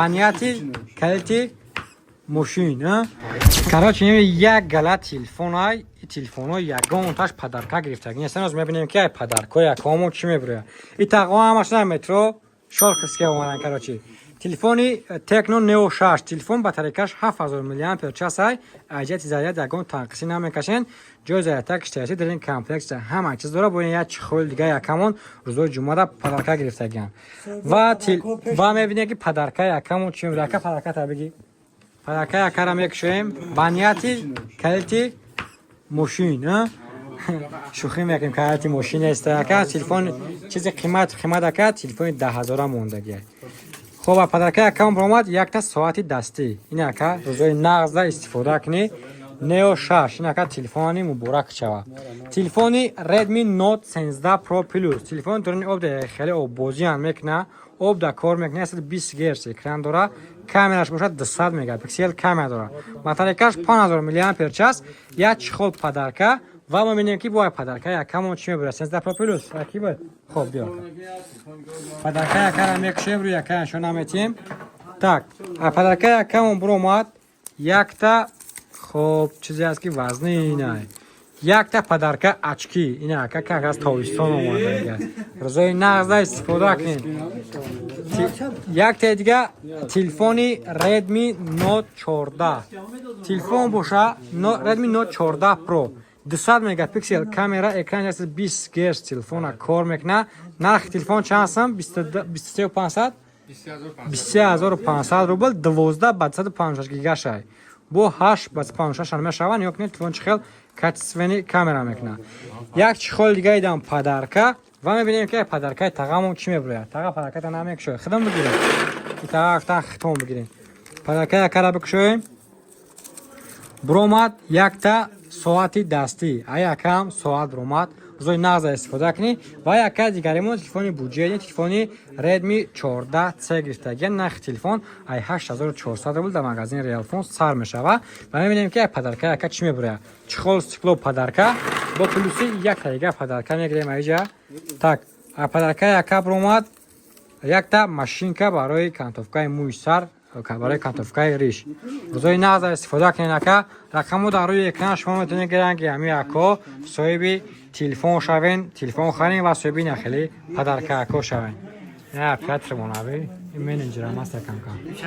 Понятие калити ماشین. کراچی یک غلط تلفن های یگان تاش پدرکا گرفتگی هستن. از میبینیم که پدرکا یکامو چی میبره این تقوا همش نه مترو شارکس که اومدن کراچی. تلفنی تکنو نیو 6 تلفن باتریکاش 7000 میلی آمپر چاس های اجت زیاد یگان تنقسی نمیکشن جزء تک اشتراکی در این کامپلکس همه چیز داره. با یک خول دیگه یکمون روزای جمعه پدرکا گرفتگی و میبینیم که پدرکا یکمو چی میبره که پدرکا تا بگی پدرکا یکرم یک شویم بانیاتی کلیتی ماشین. شوخی میکنیم کلیتی ماشین است که تلفن چیز قیمت که تلفن 10000 موندگی. خب پدرکا یکم برآمد یک تا ساعتی دستی اینا که روزای نقد استفاده کنی نیو 6 اینا که تلفنی مبارک شوه. تلفنی ردمی نوت 13 پرو پلوس تلفن دوران آب خیلی آب بازی هم میکنه آب در کار میکنه. 20 هرتز اکران داره. کامراش باشد 200 مگاپیکسل کامera داره. باتریکاش 5000 میلی آمپر چاس. یک خود پدرکا و ما میبینیم که با پدرکا یکم چی میبره 13 پرو پلوس رکیبه. خب بیا پدرکا یکم یک شیم روی یکم شو نمیتیم так پدرکا یکم برآمد یک تا خب چیزی است که وزنی اینه یک تا پدرکا اچکی اینه که از تابستان اومده روزای نقد استفاده کنین. یک تا دیگه تلفنی ردمی نوت 14 تلفن باشه ردمی نوت 14 پرو 200 مگاپیکسل کامera اکران است 20 هرتز تلفن کار میکنه. نرخ تلفن چند هستم 23500 23500 روبل 12 با 156 گیگا شای با 8 با 156 میشوند. یک تلفن چخل کاتسونی کامera میکنه. یک چخل دیگه ایدم پدرکا و میبینیم که پدرکای تقامون چی میبره. تقا پدرکای تا نمیک شوی خدم بگیریم این تقا ختم بگیریم. پدرکای یکره بکشویم برآمد یک تا ساعتی دستی ای یکم ساعت برآمد روزای نقد استفاده کنی. و یک دیگریمون تلفن بودجه تلفنی ردمی 14 C گرفتگی نرخ تلفن ای 8400 روبل در مغازه ریال فون سر میشوه. و میبینیم که پدرکا یک چی میبره چخول سکلو پدرکا با پلوسی یک دیگه پدرکا میگیریم اینجا. так پدرکا یک برآمد یک تا ماشینکا برای کانتوفکای موی سر برای کانتوفکای ریش روزای نقد استفاده کنین که رقمو در روی اکران شما میتونید گیرن که همین اکو صاحب تلفن شوین تلفن خرین و صاحب نخلی پدرکا اکو شوین. نه کاتر منابع این من اینجا ماست کانکا